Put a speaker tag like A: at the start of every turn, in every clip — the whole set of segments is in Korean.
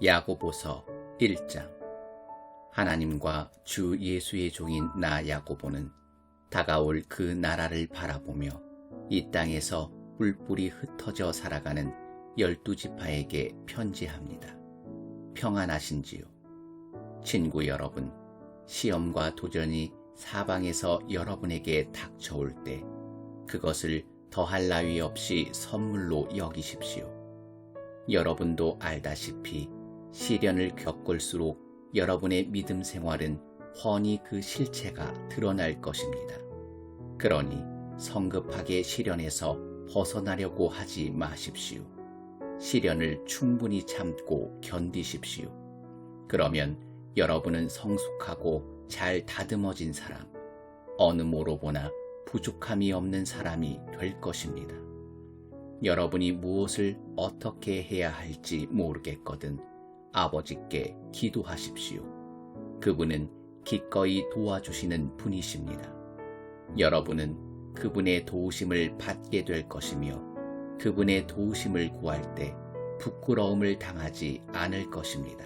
A: 야고보서 1장. 하나님과 주 예수의 종인 나 야고보는 다가올 그 나라를 바라보며 이 땅에서 뿔뿔이 흩어져 살아가는 12지파에게 편지합니다. 평안하신지요? 친구 여러분, 시험과 도전이 사방에서 여러분에게 닥쳐올 때 그것을 더할 나위 없이 선물로 여기십시오. 여러분도 알다시피 시련을 겪을수록 여러분의 믿음 생활은 훤히 그 실체가 드러날 것입니다. 그러니 성급하게 시련에서 벗어나려고 하지 마십시오. 시련을 충분히 참고 견디십시오. 그러면 여러분은 성숙하고 잘 다듬어진 사람, 어느 모로 보나 부족함이 없는 사람이 될 것입니다. 여러분이 무엇을 어떻게 해야 할지 모르겠거든 아버지께 기도하십시오. 그분은 기꺼이 도와주시는 분이십니다. 여러분은 그분의 도우심을 받게 될 것이며 그분의 도우심을 구할 때 부끄러움을 당하지 않을 것입니다.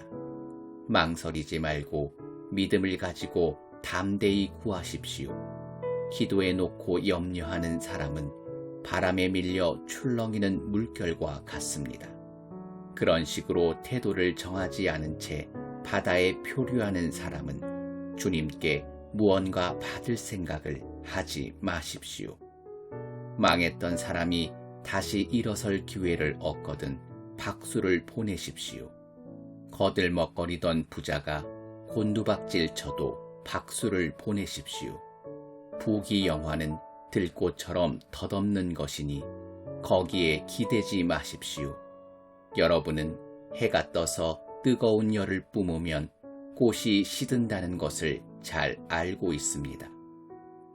A: 망설이지 말고 믿음을 가지고 담대히 구하십시오. 기도해 놓고 염려하는 사람은 바람에 밀려 출렁이는 물결과 같습니다. 그런 식으로 태도를 정하지 않은 채 바다에 표류하는 사람은 주님께 무언가 받을 생각을 하지 마십시오. 망했던 사람이 다시 일어설 기회를 얻거든 박수를 보내십시오. 거들먹거리던 부자가 곤두박질 쳐도 박수를 보내십시오. 부귀영화는 들꽃처럼 덧없는 것이니 거기에 기대지 마십시오. 여러분은 해가 떠서 뜨거운 열을 뿜으면 꽃이 시든다는 것을 잘 알고 있습니다.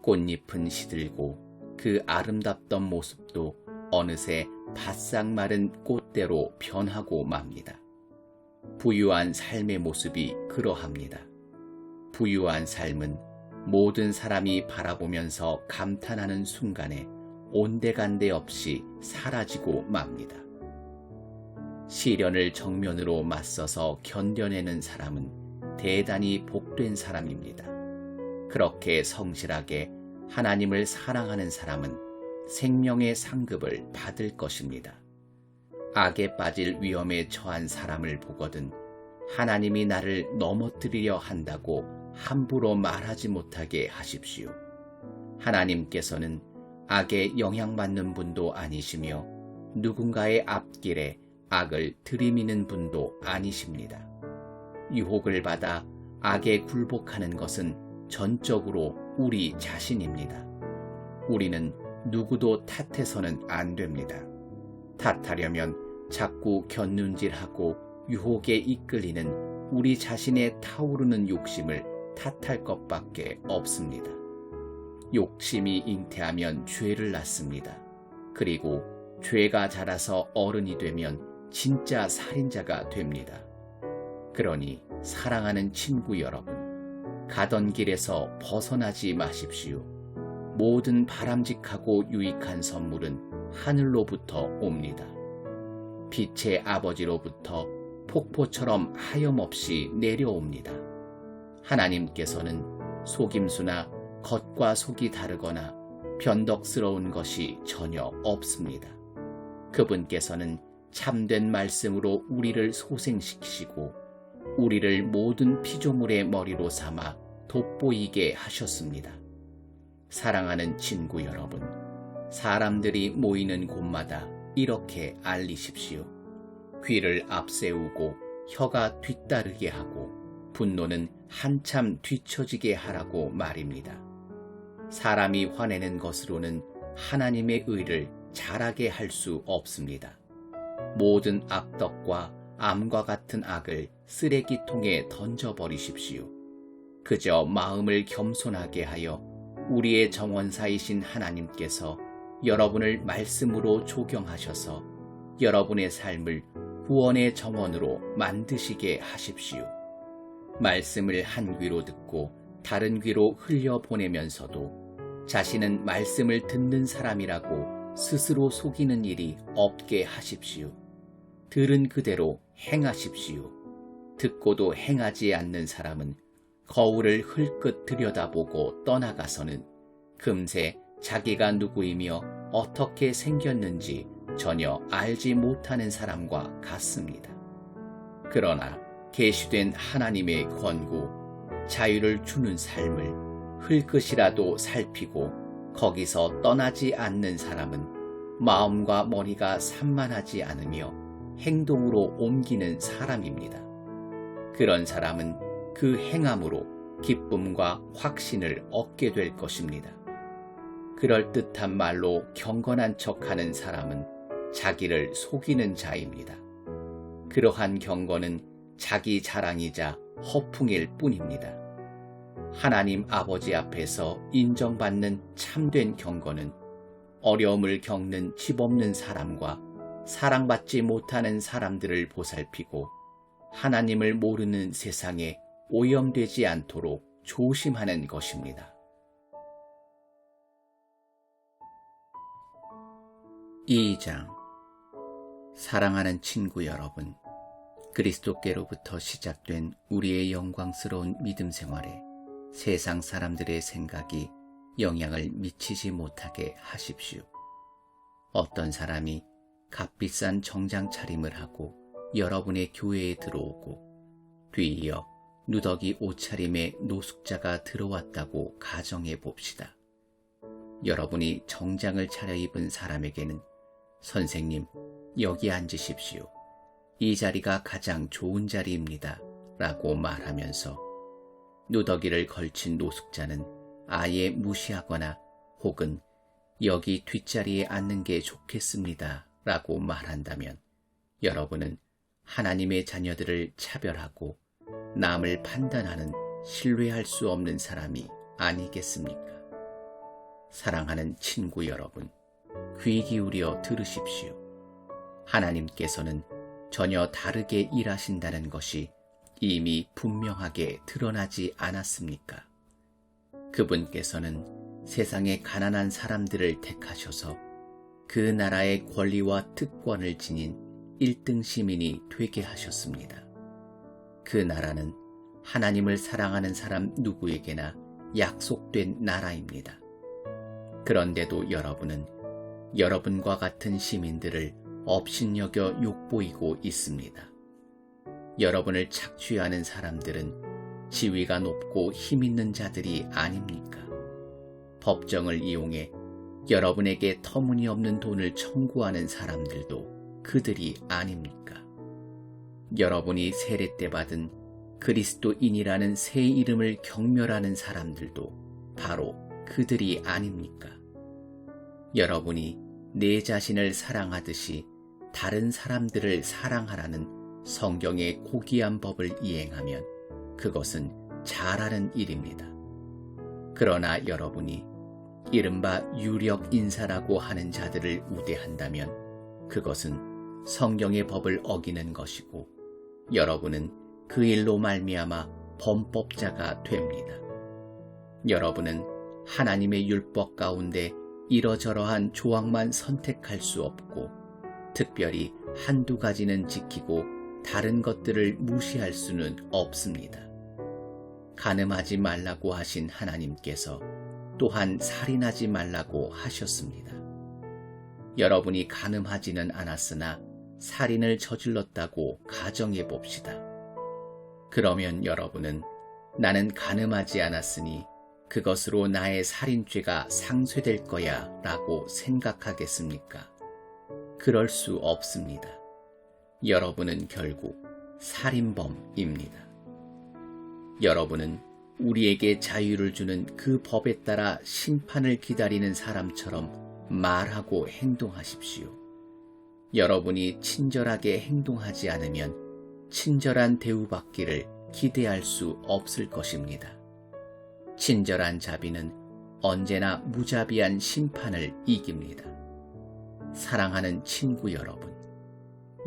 A: 꽃잎은 시들고 그 아름답던 모습도 어느새 바싹 마른 꽃대로 변하고 맙니다. 부유한 삶의 모습이 그러합니다. 부유한 삶은 모든 사람이 바라보면서 감탄하는 순간에 온데간데 없이 사라지고 맙니다. 시련을 정면으로 맞서서 견뎌내는 사람은 대단히 복된 사람입니다. 그렇게 성실하게 하나님을 사랑하는 사람은 생명의 상급을 받을 것입니다. 악에 빠질 위험에 처한 사람을 보거든 하나님이 나를 넘어뜨리려 한다고 함부로 말하지 못하게 하십시오. 하나님께서는 악에 영향받는 분도 아니시며 누군가의 앞길에 악을 들이미는 분도 아니십니다. 유혹을 받아 악에 굴복하는 것은 전적으로 우리 자신입니다. 우리는 누구도 탓해서는 안 됩니다. 탓하려면 자꾸 곁눈질하고 유혹에 이끌리는 우리 자신의 타오르는 욕심을 탓할 것밖에 없습니다. 욕심이 잉태하면 죄를 낳습니다. 그리고 죄가 자라서 어른이 되면 진짜 살인자가 됩니다. 그러니 사랑하는 친구 여러분, 가던 길에서 벗어나지 마십시오. 모든 바람직하고 유익한 선물은 하늘로부터 옵니다. 빛의 아버지로부터 폭포처럼 하염없이 내려옵니다. 하나님께서는 속임수나 겉과 속이 다르거나 변덕스러운 것이 전혀 없습니다. 그분께서는 참된 말씀으로 우리를 소생시키시고 우리를 모든 피조물의 머리로 삼아 돋보이게 하셨습니다. 사랑하는 친구 여러분, 사람들이 모이는 곳마다 이렇게 알리십시오. 귀를 앞세우고 혀가 뒤따르게 하고 분노는 한참 뒤처지게 하라고 말입니다. 사람이 화내는 것으로는 하나님의 의를 잘하게 할 수 없습니다. 모든 악덕과 암과 같은 악을 쓰레기통에 던져버리십시오. 그저 마음을 겸손하게 하여 우리의 정원사이신 하나님께서 여러분을 말씀으로 조경하셔서 여러분의 삶을 구원의 정원으로 만드시게 하십시오. 말씀을 한 귀로 듣고 다른 귀로 흘려보내면서도 자신은 말씀을 듣는 사람이라고 스스로 속이는 일이 없게 하십시오. 들은 그대로 행하십시오. 듣고도 행하지 않는 사람은 거울을 흘끗 들여다보고 떠나가서는 금세 자기가 누구이며 어떻게 생겼는지 전혀 알지 못하는 사람과 같습니다. 그러나 계시된 하나님의 권고, 자유를 주는 삶을 흘끗이라도 살피고 거기서 떠나지 않는 사람은 마음과 머리가 산만하지 않으며 행동으로 옮기는 사람입니다. 그런 사람은 그 행함으로 기쁨과 확신을 얻게 될 것입니다. 그럴듯한 말로 경건한 척하는 사람은 자기를 속이는 자입니다. 그러한 경건은 자기 자랑이자 허풍일 뿐입니다. 하나님 아버지 앞에서 인정받는 참된 경건은 어려움을 겪는 집 없는 사람과 사랑받지 못하는 사람들을 보살피고 하나님을 모르는 세상에 오염되지 않도록 조심하는 것입니다. 2장. 사랑하는 친구 여러분, 그리스도께로부터 시작된 우리의 영광스러운 믿음 생활에 세상 사람들의 생각이 영향을 미치지 못하게 하십시오. 어떤 사람이 값비싼 정장 차림을 하고 여러분의 교회에 들어오고 뒤이어 누더기 옷차림의 노숙자가 들어왔다고 가정해 봅시다. 여러분이 정장을 차려입은 사람에게는 선생님, 여기 앉으십시오. 이 자리가 가장 좋은 자리입니다. 라고 말하면서 누더기를 걸친 노숙자는 아예 무시하거나 혹은 여기 뒷자리에 앉는 게 좋겠습니다. 라고 말한다면 여러분은 하나님의 자녀들을 차별하고 남을 판단하는 신뢰할 수 없는 사람이 아니겠습니까? 사랑하는 친구 여러분, 귀 기울여 들으십시오. 하나님께서는 전혀 다르게 일하신다는 것이 이미 분명하게 드러나지 않았습니까? 그분께서는 세상의 가난한 사람들을 택하셔서 그 나라의 권리와 특권을 지닌 1등 시민이 되게 하셨습니다. 그 나라는 하나님을 사랑하는 사람 누구에게나 약속된 나라입니다. 그런데도 여러분은 여러분과 같은 시민들을 업신여겨 욕보이고 있습니다. 여러분을 착취하는 사람들은 지위가 높고 힘있는 자들이 아닙니까? 법정을 이용해 여러분에게 터무니없는 돈을 청구하는 사람들도 그들이 아닙니까? 여러분이 세례 때 받은 그리스도인이라는 새 이름을 경멸하는 사람들도 바로 그들이 아닙니까? 여러분이 내 자신을 사랑하듯이 다른 사람들을 사랑하라는 성경의 고귀한 법을 이행하면 그것은 잘하는 일입니다. 그러나 여러분이 이른바 유력 인사라고 하는 자들을 우대한다면 그것은 성경의 법을 어기는 것이고 여러분은 그 일로 말미암아 범법자가 됩니다. 여러분은 하나님의 율법 가운데 이러저러한 조항만 선택할 수 없고 특별히 한두 가지는 지키고 다른 것들을 무시할 수는 없습니다. 간음하지 말라고 하신 하나님께서 또한 살인하지 말라고 하셨습니다. 여러분이 간음하지는 않았으나 살인을 저질렀다고 가정해 봅시다. 그러면 여러분은 나는 간음하지 않았으니 그것으로 나의 살인죄가 상쇄될 거야 라고 생각하겠습니까? 그럴 수 없습니다. 여러분은 결국 살인범입니다. 여러분은 우리에게 자유를 주는 그 법에 따라 심판을 기다리는 사람처럼 말하고 행동하십시오. 여러분이 친절하게 행동하지 않으면 친절한 대우받기를 기대할 수 없을 것입니다. 친절한 자비는 언제나 무자비한 심판을 이깁니다. 사랑하는 친구 여러분,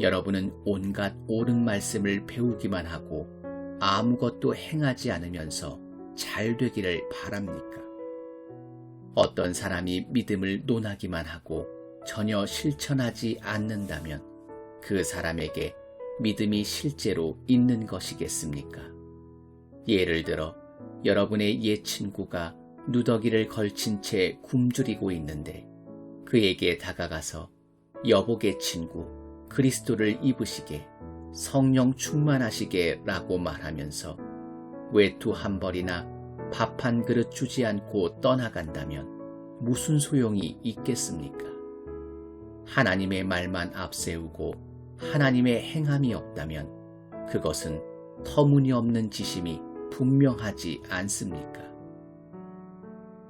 A: 여러분은 온갖 옳은 말씀을 배우기만 하고 아무것도 행하지 않으면서 잘 되기를 바랍니까? 어떤 사람이 믿음을 논하기만 하고 전혀 실천하지 않는다면 그 사람에게 믿음이 실제로 있는 것이겠습니까? 예를 들어 여러분의 옛 친구가 누더기를 걸친 채 굶주리고 있는데 그에게 다가가서 여복의 친구 그리스도를 입으시게 성령 충만하시게 라고 말하면서 외투 한 벌이나 밥 한 그릇 주지 않고 떠나간다면 무슨 소용이 있겠습니까? 하나님의 말만 앞세우고 하나님의 행함이 없다면 그것은 터무니없는 지심이 분명하지 않습니까?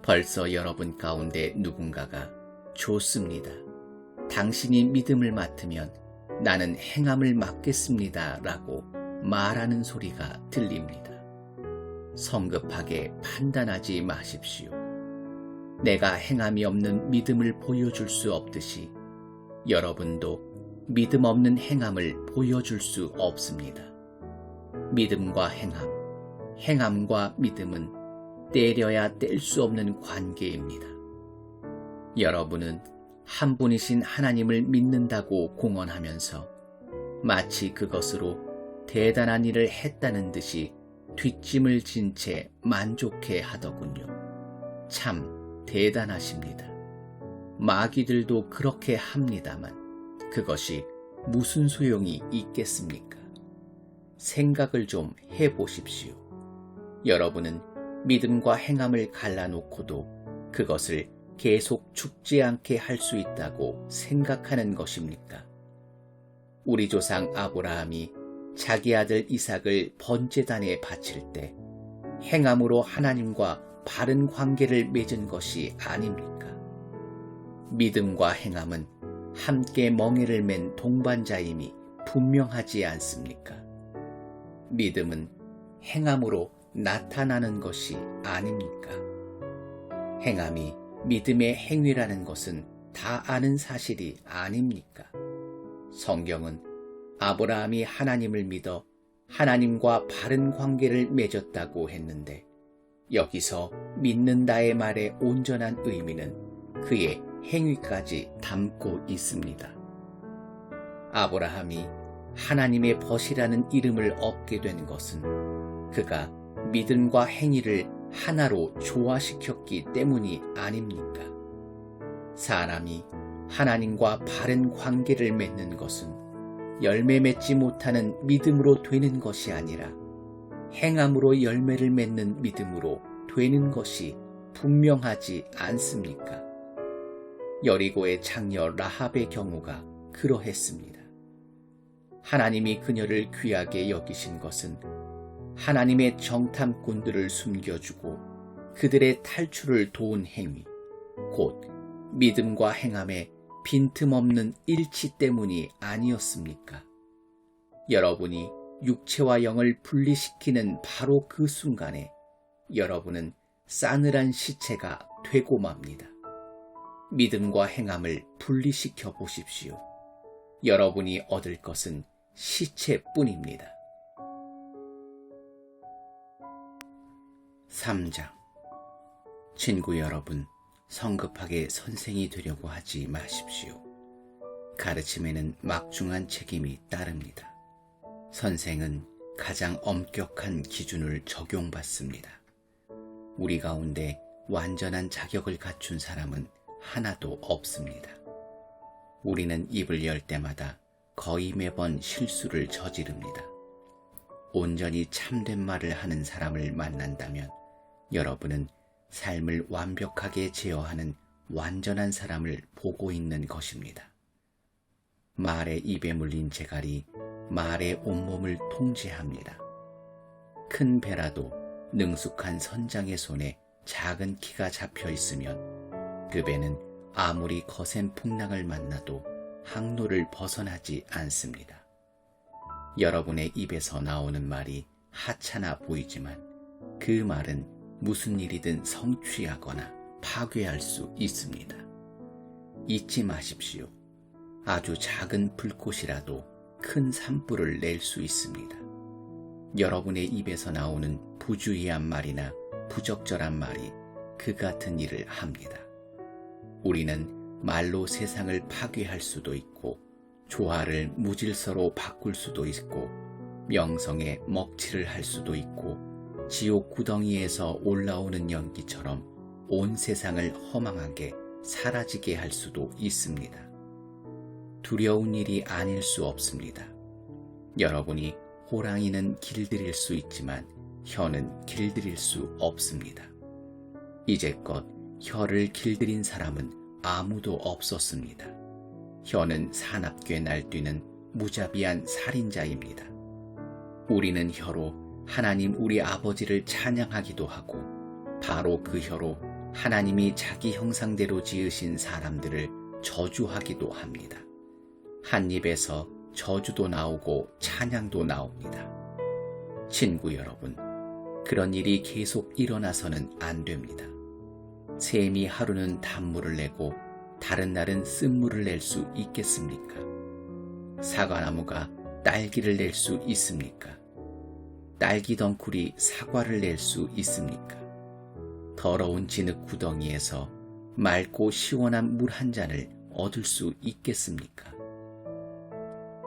A: 벌써 여러분 가운데 누군가가 좋습니다. 당신이 믿음을 맡으면 나는 행함을 맡겠습니다 라고 말하는 소리가 들립니다. 성급하게 판단하지 마십시오. 내가 행함이 없는 믿음을 보여줄 수 없듯이 여러분도 믿음 없는 행함을 보여줄 수 없습니다. 믿음과 행함, 행함과 믿음은 떼려야 뗄 수 없는 관계입니다. 여러분은 한 분이신 하나님을 믿는다고 공언하면서 마치 그것으로 대단한 일을 했다는 듯이 뒷짐을 진 채 만족해 하더군요. 참 대단하십니다. 마귀들도 그렇게 합니다만 그것이 무슨 소용이 있겠습니까? 생각을 좀 해보십시오. 여러분은 믿음과 행함을 갈라놓고도 그것을 계속 죽지 않게 할 수 있다고 생각하는 것입니까? 우리 조상 아브라함이 자기 아들 이삭을 번제단에 바칠 때 행함으로 하나님과 바른 관계를 맺은 것이 아닙니까? 믿음과 행함은 함께 멍에를 맨 동반자임이 분명하지 않습니까? 믿음은 행함으로 나타나는 것이 아닙니까? 행함이 믿음의 행위라는 것은 다 아는 사실이 아닙니까? 성경은 아브라함이 하나님을 믿어 하나님과 바른 관계를 맺었다고 했는데 여기서 믿는다의 말의 온전한 의미는 그의 행위까지 담고 있습니다. 아브라함이 하나님의 벗이라는 이름을 얻게 된 것은 그가 믿음과 행위를 하나로 조화시켰기 때문이 아닙니까? 사람이 하나님과 바른 관계를 맺는 것은 열매 맺지 못하는 믿음으로 되는 것이 아니라 행함으로 열매를 맺는 믿음으로 되는 것이 분명하지 않습니까? 여리고의 장녀 라합의 경우가 그러했습니다. 하나님이 그녀를 귀하게 여기신 것은 하나님의 정탐꾼들을 숨겨주고 그들의 탈출을 도운 행위, 곧 믿음과 행함의 빈틈없는 일치 때문이 아니었습니까? 여러분이 육체와 영을 분리시키는 바로 그 순간에 여러분은 싸늘한 시체가 되고 맙니다. 믿음과 행함을 분리시켜 보십시오. 여러분이 얻을 것은 시체뿐입니다. 3장. 친구 여러분, 성급하게 선생이 되려고 하지 마십시오. 가르침에는 막중한 책임이 따릅니다. 선생은 가장 엄격한 기준을 적용받습니다. 우리 가운데 완전한 자격을 갖춘 사람은 하나도 없습니다. 우리는 입을 열 때마다 거의 매번 실수를 저지릅니다. 온전히 참된 말을 하는 사람을 만난다면 여러분은 삶을 완벽하게 제어하는 완전한 사람을 보고 있는 것입니다. 말의 입에 물린 재갈이 말의 온몸을 통제합니다. 큰 배라도 능숙한 선장의 손에 작은 키가 잡혀 있으면 그 배는 아무리 거센 풍랑을 만나도 항로를 벗어나지 않습니다. 여러분의 입에서 나오는 말이 하찮아 보이지만 그 말은 무슨 일이든 성취하거나 파괴할 수 있습니다. 잊지 마십시오. 아주 작은 불꽃이라도 큰 산불을 낼 수 있습니다. 여러분의 입에서 나오는 부주의한 말이나 부적절한 말이 그 같은 일을 합니다. 우리는 말로 세상을 파괴할 수도 있고 조화를 무질서로 바꿀 수도 있고 명성에 먹칠을 할 수도 있고 지옥 구덩이에서 올라오는 연기처럼 온 세상을 허망하게 사라지게 할 수도 있습니다. 두려운 일이 아닐 수 없습니다. 여러분이 호랑이는 길들일 수 있지만 혀는 길들일 수 없습니다. 이제껏 혀를 길들인 사람은 아무도 없었습니다. 혀는 사납게 날뛰는 무자비한 살인자입니다. 우리는 혀로 하나님 우리 아버지를 찬양하기도 하고 바로 그 혀로 하나님이 자기 형상대로 지으신 사람들을 저주하기도 합니다. 한 입에서 저주도 나오고 찬양도 나옵니다. 친구 여러분, 그런 일이 계속 일어나서는 안 됩니다. 샘이 하루는 단물을 내고 다른 날은 쓴물을 낼 수 있겠습니까? 사과나무가 딸기를 낼 수 있습니까? 딸기 덩굴이 사과를 낼 수 있습니까? 더러운 진흙 구덩이에서 맑고 시원한 물 한 잔을 얻을 수 있겠습니까?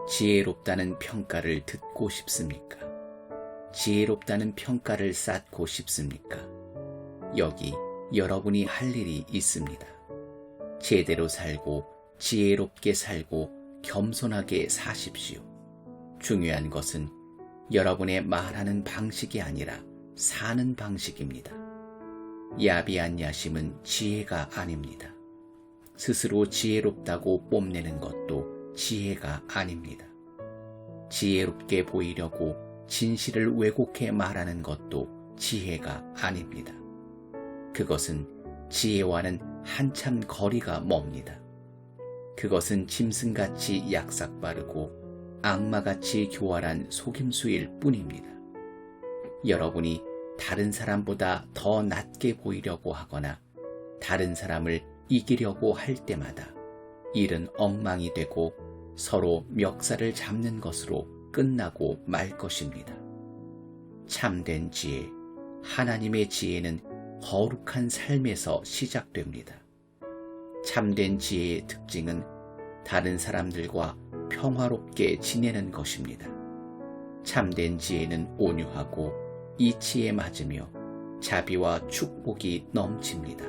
A: 지혜롭다는 평가를 듣고 싶습니까? 지혜롭다는 평가를 쌓고 싶습니까? 여기 여러분이 할 일이 있습니다. 제대로 살고 지혜롭게 살고 겸손하게 사십시오. 중요한 것은 여러분의 말하는 방식이 아니라 사는 방식입니다. 야비한 야심은 지혜가 아닙니다. 스스로 지혜롭다고 뽐내는 것도 지혜가 아닙니다. 지혜롭게 보이려고 진실을 왜곡해 말하는 것도 지혜가 아닙니다. 그것은 지혜와는 한참 거리가 멉니다. 그것은 짐승같이 약삭빠르고 악마같이 교활한 속임수일 뿐입니다. 여러분이 다른 사람보다 더 낮게 보이려고 하거나 다른 사람을 이기려고 할 때마다 일은 엉망이 되고 서로 멱살을 잡는 것으로 끝나고 말 것입니다. 참된 지혜, 하나님의 지혜는 거룩한 삶에서 시작됩니다. 참된 지혜의 특징은 다른 사람들과 평화롭게 지내는 것입니다. 참된 지혜는 온유하고 이치에 맞으며 자비와 축복이 넘칩니다.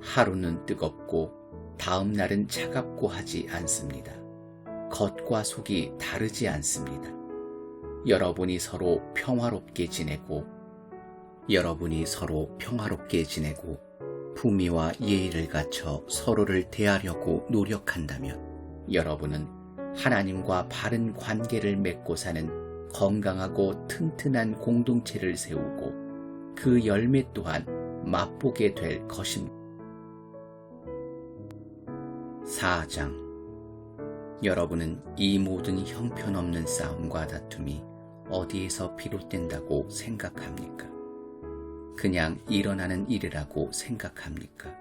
A: 하루는 뜨겁고 다음 날은 차갑고 하지 않습니다. 겉과 속이 다르지 않습니다. 여러분이 서로 평화롭게 지내고 품위와 예의를 갖춰 서로를 대하려고 노력한다면 여러분은 하나님과 바른 관계를 맺고 사는 건강하고 튼튼한 공동체를 세우고 그 열매 또한 맛보게 될 것입니다. 4장. 여러분은 이 모든 형편없는 싸움과 다툼이 어디에서 비롯된다고 생각합니까? 그냥 일어나는 일이라고 생각합니까?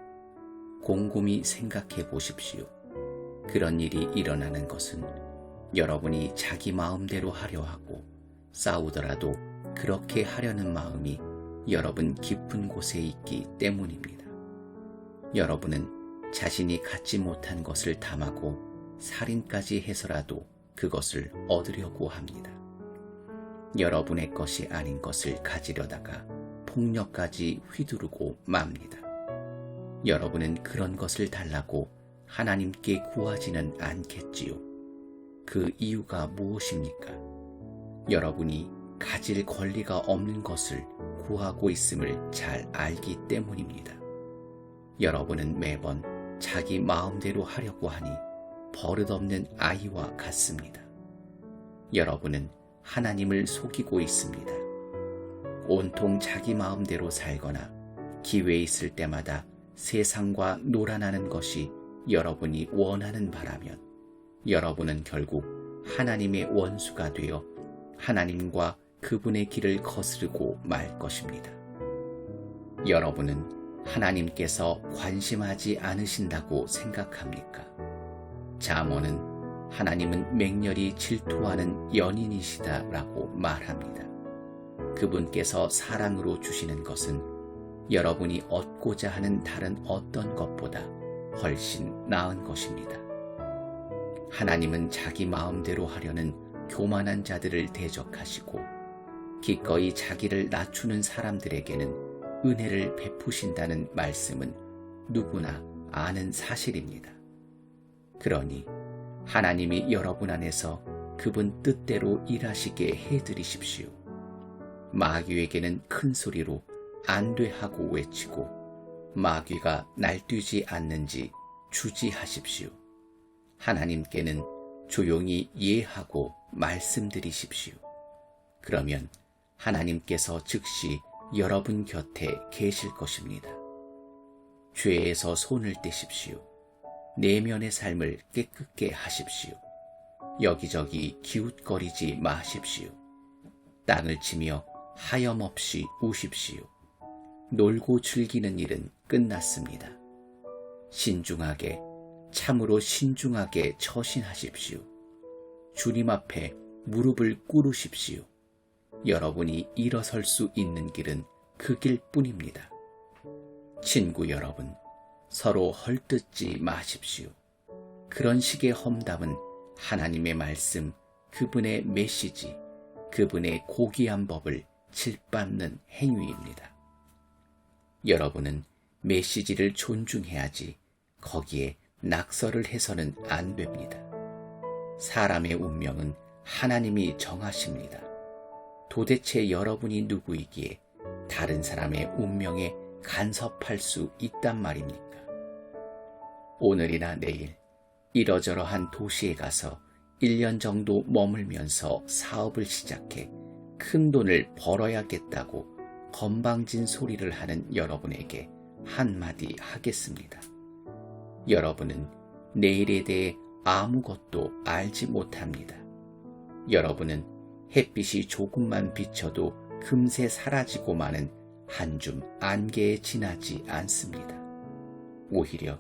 A: 곰곰이 생각해 보십시오. 그런 일이 일어나는 것은 여러분이 자기 마음대로 하려 하고 싸우더라도 그렇게 하려는 마음이 여러분 깊은 곳에 있기 때문입니다. 여러분은 자신이 갖지 못한 것을 탐하고 살인까지 해서라도 그것을 얻으려고 합니다. 여러분의 것이 아닌 것을 가지려다가 폭력까지 휘두르고 맙니다. 여러분은 그런 것을 달라고 하나님께 구하지는 않겠지요. 그 이유가 무엇입니까? 여러분이 가질 권리가 없는 것을 구하고 있음을 잘 알기 때문입니다. 여러분은 매번 자기 마음대로 하려고 하니 버릇없는 아이와 같습니다. 여러분은 하나님을 속이고 있습니다. 온통 자기 마음대로 살거나 기회 있을 때마다 세상과 놀아나는 것이 여러분이 원하는 바라면 여러분은 결국 하나님의 원수가 되어 하나님과 그분의 길을 거스르고 말 것입니다. 여러분은 하나님께서 관심하지 않으신다고 생각합니까? 잠언은 하나님은 맹렬히 질투하는 연인이시다라고 말합니다. 그분께서 사랑으로 주시는 것은 여러분이 얻고자 하는 다른 어떤 것보다 훨씬 나은 것입니다. 하나님은 자기 마음대로 하려는 교만한 자들을 대적하시고 기꺼이 자기를 낮추는 사람들에게는 은혜를 베푸신다는 말씀은 누구나 아는 사실입니다. 그러니 하나님이 여러분 안에서 그분 뜻대로 일하시게 해드리십시오. 마귀에게는 큰 소리로 안 돼 하고 외치고 마귀가 날뛰지 않는지 주지하십시오. 하나님께는 조용히 예하고 말씀드리십시오. 그러면 하나님께서 즉시 여러분 곁에 계실 것입니다. 죄에서 손을 떼십시오. 내면의 삶을 깨끗게 하십시오. 여기저기 기웃거리지 마십시오. 땅을 치며 하염없이 우십시오. 놀고 즐기는 일은 끝났습니다. 신중하게, 참으로 신중하게 처신하십시오. 주님 앞에 무릎을 꿇으십시오. 여러분이 일어설 수 있는 길은 그 길뿐입니다. 친구 여러분, 서로 헐뜯지 마십시오. 그런 식의 험담은 하나님의 말씀, 그분의 메시지, 그분의 고귀한 법을 짓밟는 행위입니다. 여러분은 메시지를 존중해야지 거기에 낙서를 해서는 안 됩니다. 사람의 운명은 하나님이 정하십니다. 도대체 여러분이 누구이기에 다른 사람의 운명에 간섭할 수 있단 말입니까? 오늘이나 내일 이러저러한 도시에 가서 1년 정도 머물면서 사업을 시작해 큰 돈을 벌어야겠다고 건방진 소리를 하는 여러분에게 한마디 하겠습니다. 여러분은 내일에 대해 아무것도 알지 못합니다. 여러분은 햇빛이 조금만 비쳐도 금세 사라지고 마는 한 줌 안개에 지나지 않습니다. 오히려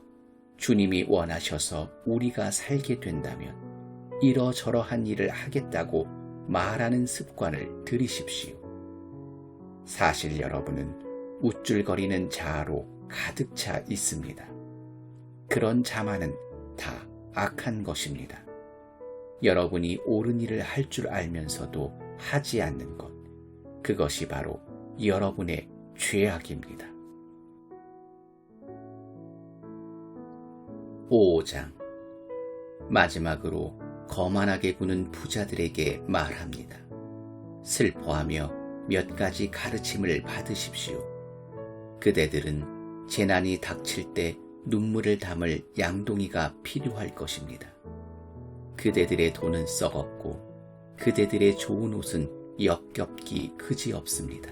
A: 주님이 원하셔서 우리가 살게 된다면 이러저러한 일을 하겠다고 말하는 습관을 들이십시오. 사실 여러분은 우쭐거리는 자아로 가득 차 있습니다. 그런 자만은 다 악한 것입니다. 여러분이 옳은 일을 할 줄 알면서도 하지 않는 것, 그것이 바로 여러분의 죄악입니다. 5장 마지막으로 거만하게 구는 부자들에게 말합니다. 슬퍼하며 몇 가지 가르침을 받으십시오. 그대들은 재난이 닥칠 때 눈물을 담을 양동이가 필요할 것입니다. 그대들의 돈은 썩었고 그대들의 좋은 옷은 역겹기 그지없습니다.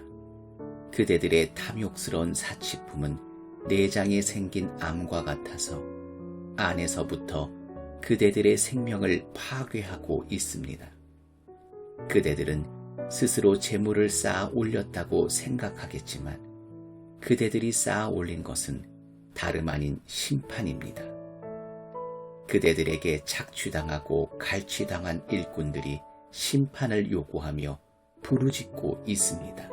A: 그대들의 탐욕스러운 사치품은 내장에 생긴 암과 같아서 안에서부터 그대들의 생명을 파괴하고 있습니다. 그대들은 스스로 재물을 쌓아 올렸다고 생각하겠지만 그대들이 쌓아 올린 것은 다름 아닌 심판입니다. 그대들에게 착취당하고 갈취당한 일꾼들이 심판을 요구하며 부르짖고 있습니다.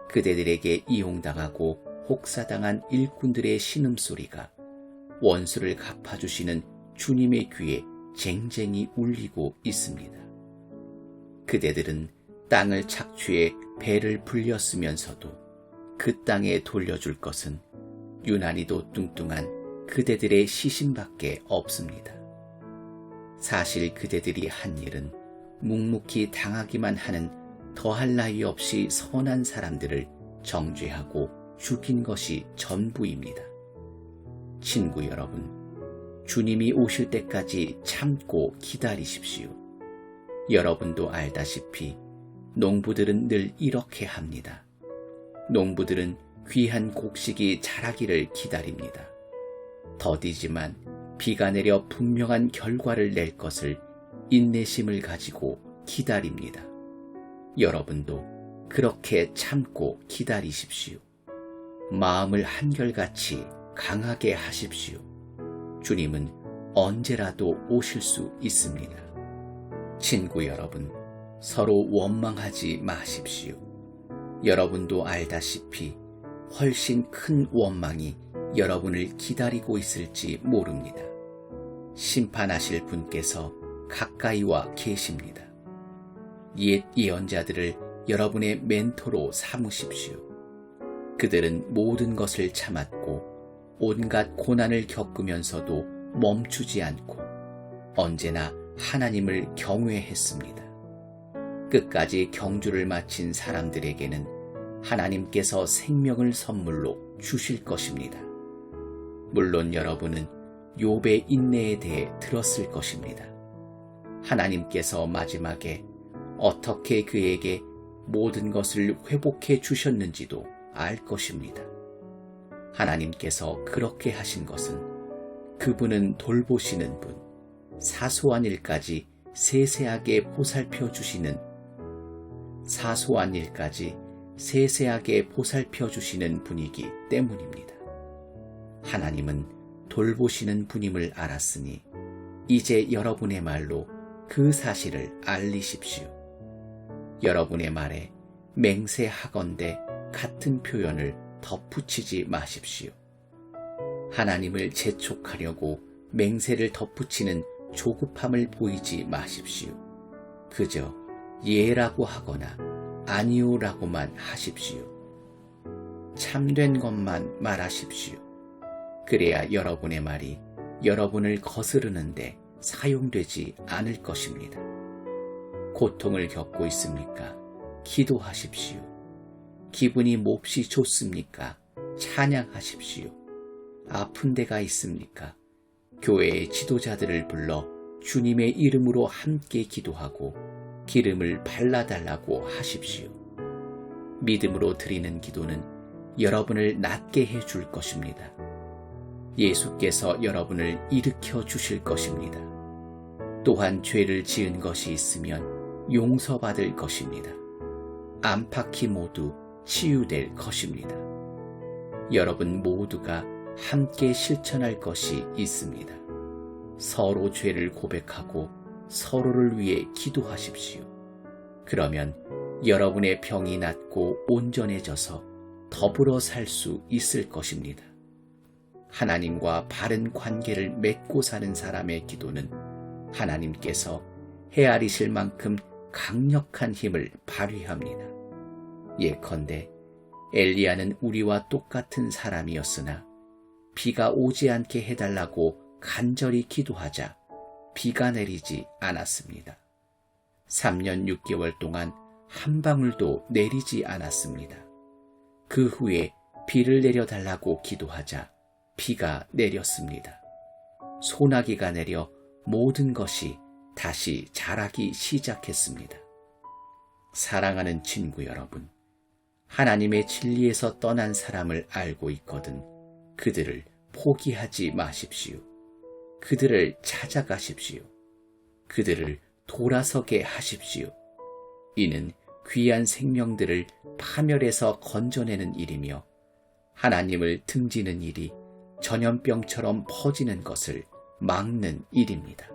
A: 그대들에게 이용당하고 혹사당한 일꾼들의 신음소리가 원수를 갚아주시는 주님의 귀에 쟁쟁이 울리고 있습니다. 그대들은 땅을 착취해 배를 불렸으면서도 그 땅에 돌려줄 것은 유난히도 뚱뚱한 그대들의 시신밖에 없습니다. 사실 그대들이 한 일은 묵묵히 당하기만 하는 더할 나위 없이 선한 사람들을 정죄하고 죽인 것이 전부입니다. 친구 여러분, 주님이 오실 때까지 참고 기다리십시오. 여러분도 알다시피 농부들은 늘 이렇게 합니다. 농부들은 귀한 곡식이 자라기를 기다립니다. 더디지만 비가 내려 분명한 결과를 낼 것을 인내심을 가지고 기다립니다. 여러분도 그렇게 참고 기다리십시오. 마음을 한결같이 강하게 하십시오. 주님은 언제라도 오실 수 있습니다. 친구 여러분, 서로 원망하지 마십시오. 여러분도 알다시피 훨씬 큰 원망이 여러분을 기다리고 있을지 모릅니다. 심판하실 분께서 가까이와 계십니다. 옛 예언자들을 여러분의 멘토로 삼으십시오. 그들은 모든 것을 참았고 온갖 고난을 겪으면서도 멈추지 않고 언제나 하나님을 경외했습니다. 끝까지 경주를 마친 사람들에게는 하나님께서 생명을 선물로 주실 것입니다. 물론 여러분은 욥의 인내에 대해 들었을 것입니다. 하나님께서 마지막에 어떻게 그에게 모든 것을 회복해 주셨는지도 알 것입니다. 하나님께서 그렇게 하신 것은 그분은 돌보시는 분, 사소한 일까지 세세하게 보살펴 주시는 분이기 때문입니다. 하나님은 돌보시는 분임을 알았으니 이제 여러분의 말로 그 사실을 알리십시오. 여러분의 말에 맹세하건대 같은 표현을 덧붙이지 마십시오. 하나님을 재촉하려고 맹세를 덧붙이는 조급함을 보이지 마십시오. 그저 예라고 하거나 아니오라고만 하십시오. 참된 것만 말하십시오. 그래야 여러분의 말이 여러분을 거스르는데 사용되지 않을 것입니다. 고통을 겪고 있습니까? 기도하십시오. 기분이 몹시 좋습니까? 찬양하십시오. 아픈 데가 있습니까? 교회의 지도자들을 불러 주님의 이름으로 함께 기도하고 기름을 발라달라고 하십시오. 믿음으로 드리는 기도는 여러분을 낫게 해줄 것입니다. 예수께서 여러분을 일으켜 주실 것입니다. 또한 죄를 지은 것이 있으면 용서받을 것입니다. 안팎이 모두 치유될 것입니다. 여러분 모두가 함께 실천할 것이 있습니다. 서로 죄를 고백하고 서로를 위해 기도하십시오. 그러면 여러분의 병이 낫고 온전해져서 더불어 살 수 있을 것입니다. 하나님과 바른 관계를 맺고 사는 사람의 기도는 하나님께서 헤아리실 만큼 강력한 힘을 발휘합니다. 예컨대 엘리야는 우리와 똑같은 사람이었으나 비가 오지 않게 해달라고 간절히 기도하자 비가 내리지 않았습니다. 3년 6개월 동안 한 방울도 내리지 않았습니다. 그 후에 비를 내려달라고 기도하자 비가 내렸습니다. 소나기가 내려 모든 것이 다시 자라기 시작했습니다. 사랑하는 친구 여러분, 하나님의 진리에서 떠난 사람을 알고 있거든 그들을 포기하지 마십시오. 그들을 찾아가십시오. 그들을 돌아서게 하십시오. 이는 귀한 생명들을 파멸해서 건져내는 일이며 하나님을 등지는 일이 전염병처럼 퍼지는 것을 막는 일입니다.